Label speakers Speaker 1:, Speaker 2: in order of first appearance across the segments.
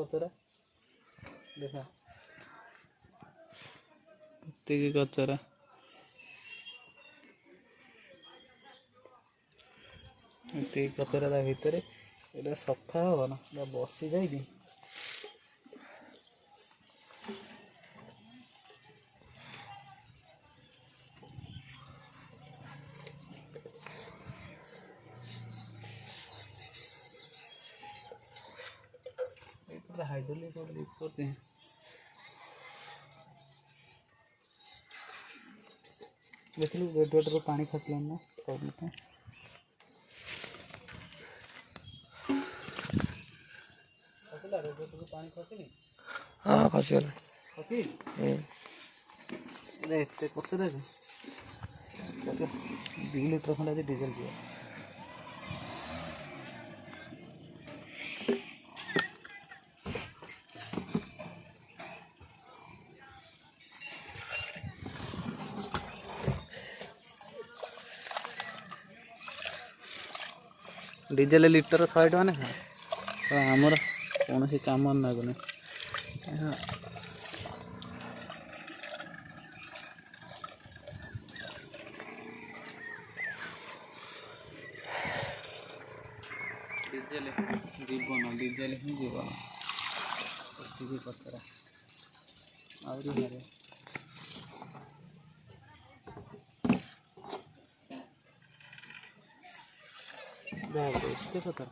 Speaker 1: कचरा देखा एतिकी कचरा एतिकी कचरा ता भितर एटा सफा हम ना बसी जाइए हाइड्रोलिक लीक करते हैं देख लो रेडिएटर पानी खसला ना सब में खसला रेडिएटर पानी खसली
Speaker 2: हाँ खसीगला
Speaker 1: खसी अरे एते कचरा जे 2 लीटर खंडा जे डीजल जी डीजेल लिटर 100 टका ना तो आमर कौन सी काम लगुनि डीजेल जीवन डीजेल ही जीवन कचरा आहरी एते कचरा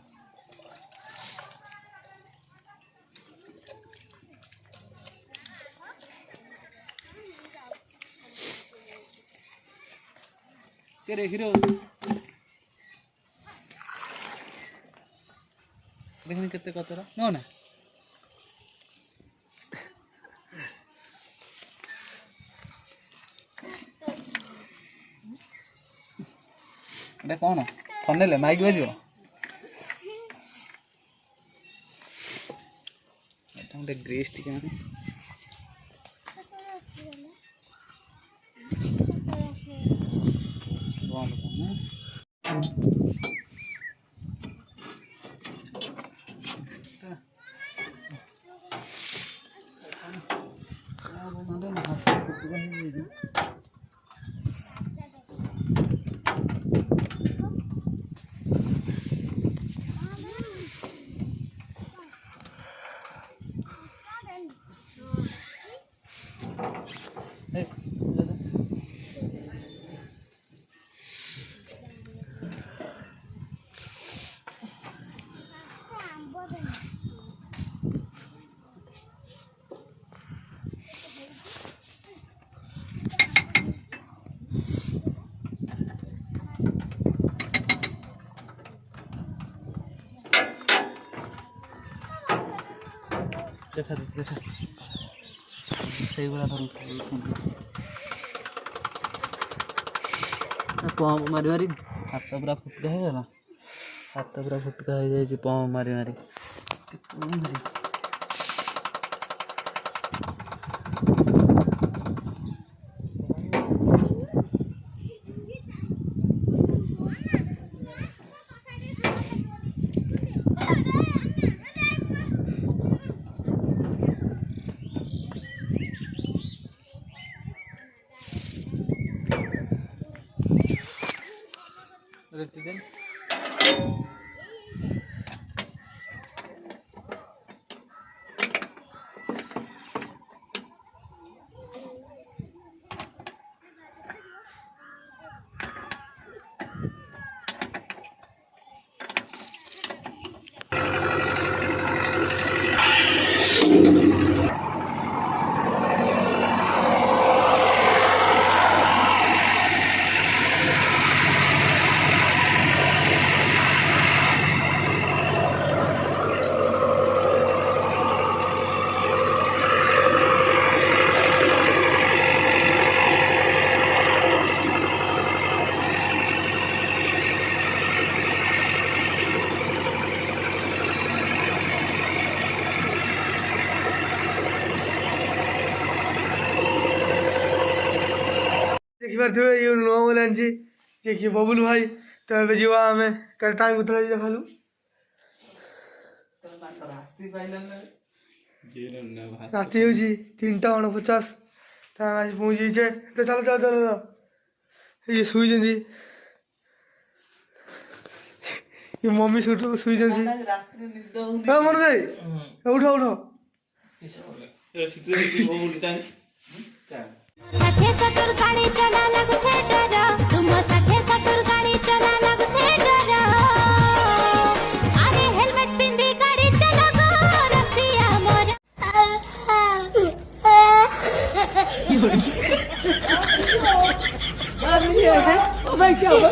Speaker 1: के रे हिरो देखनी केते कचरा नो ना एटा कौन फनेल माइक बजो गोटे ग्रीस टी देखा देखा सही वाला धरू पंप मारी मारी हाथ पूरा फुटका है हाथ पूरा फुटका हो जाए पंप मारी मारी
Speaker 2: देखिए ये नुआ मोबाइल आनी देखिए बबुल भाई तो ये जीवा आम टाइम को देखलु ରାତି ହେଉଛି 3:49 ତା ଆସି ପହଞ୍ଚିଛେ ତ ଚାଲ ଚାଲ ଚାଲ ଚାଲ ଇଏ ଶୋଇଛନ୍ତି ଇଏ ମମି ଶୋଇଛନ୍ତି ମନ ଯାଇ ଉଠ ଉଠ
Speaker 3: ষাঠে সত্তর গাড়ি চলা লাগুছে ডর তুম ষাঠে সত্তর গাড়ি চলা লাগুছে ডর আরে হেলমেট পিন্ধি গাড়ি চলা গো রসিয়া মোর কি হল